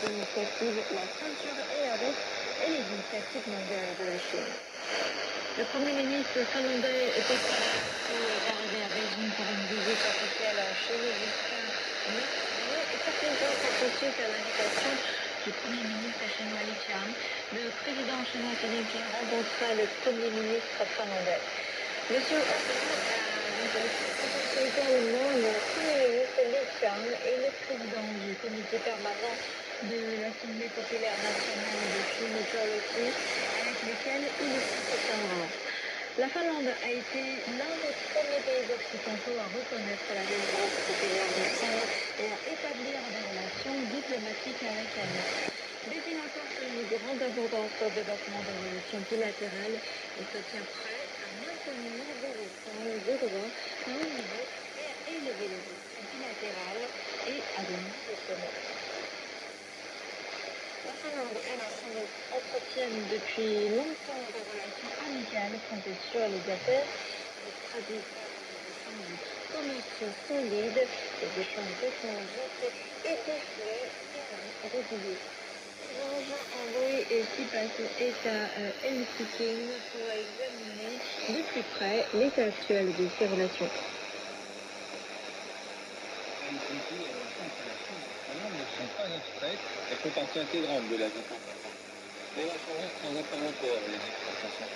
l'initiative La ceinture est à l'est et les initiatives mondiales de la Chine. Le Premier ministre finlandais était arrivé à Beijing pour une visite officielle en Chine jusqu'à mai et certains jours suite à l'invitation du Premier ministre chinois Li Qiang. Le président chinois Xi Jinping rencontra le Premier ministre finlandais. Monsieur également le Premier ministre Li Qiang et le président du comité permanent de l'Assemblée populaire nationale de Chine, PPAC, avec lequel il s'entendra. La Finlande a été l'un des premiers pays occidentaux à reconnaître la République populaire de Chine et à établir des relations diplomatiques avec elle. Beijing accorde une grande importance au développement des relations bilatérales et se tient prêt à maintenir des échanges de droits à un niveau et à élever les relations bilatérales et à de nouveaux sommets. La Finlande et la Chine entretiennent depuis longtemps des relations amicales fondées sur les affaires, les traditions d'échanges commerciaux solides, les échanges technologiques et des flux réguliers. Envoyé qui est à Helsinki pour examiner de plus près l'état actuel de ces relations. Helsinki et la France et la Chine ne sont pas abstraites, elles font partie intégrante de la vie quotidienne. Les relations restent sans aucun rapport, les exportations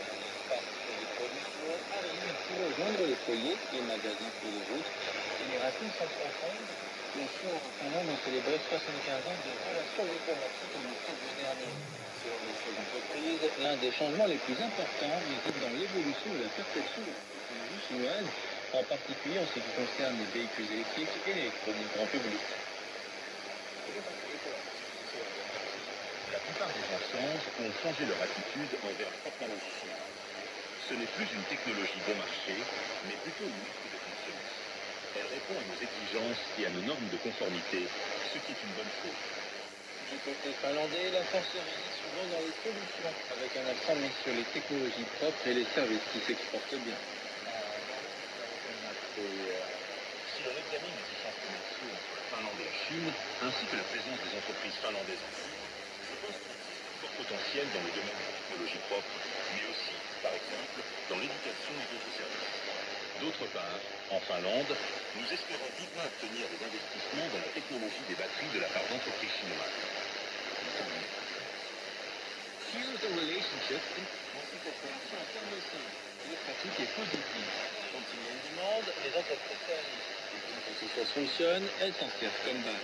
partent pour des productions, arrivent pour rejoindre les foyers, les magasins pour les autres, et les racines sont profondes. La Chine et la Finlande ont célébré 75 ans de relations diplomatiques en octobre dernier. Selon les chefs d'entreprise, l'un des changements les plus importants réside dans l'évolution et la perfection de la technologie chinoise, en particulier en ce qui concerne les véhicules électriques et l'électronique grand public. La plupart des instances ont changé leur attitude envers la technologie chinoise. Ce n'est plus une technologie bon marché, mais plutôt une marque de confiance. Elle répond à nos exigences et à nos normes de conformité, ce qui est une bonne chose. Du côté finlandais, la force réside souvent dans les solutions, avec un accent mis sur les technologies propres et les services qui s'exportent bien. Si l'on examine les échanges commerciaux entre la Finlande et la Chine, ainsi que la présence des entreprises finlandaises en Chine, je pense qu'il existe un fort potentiel dans le domaine de la technologie propre, mais aussi, par exemple, dans l'éducation et d'autres services. D'autre part, en Finlande, nous espérons vivement obtenir des investissements dans la technologie des batteries de la part d'entreprises chinoises. Here's the relationship. Voici cette relation en termes simples. Le pratique est positive. Quand il y a une demande, les entreprises réalisent. Et quand quelque chose fonctionne, elles s'en servent comme base.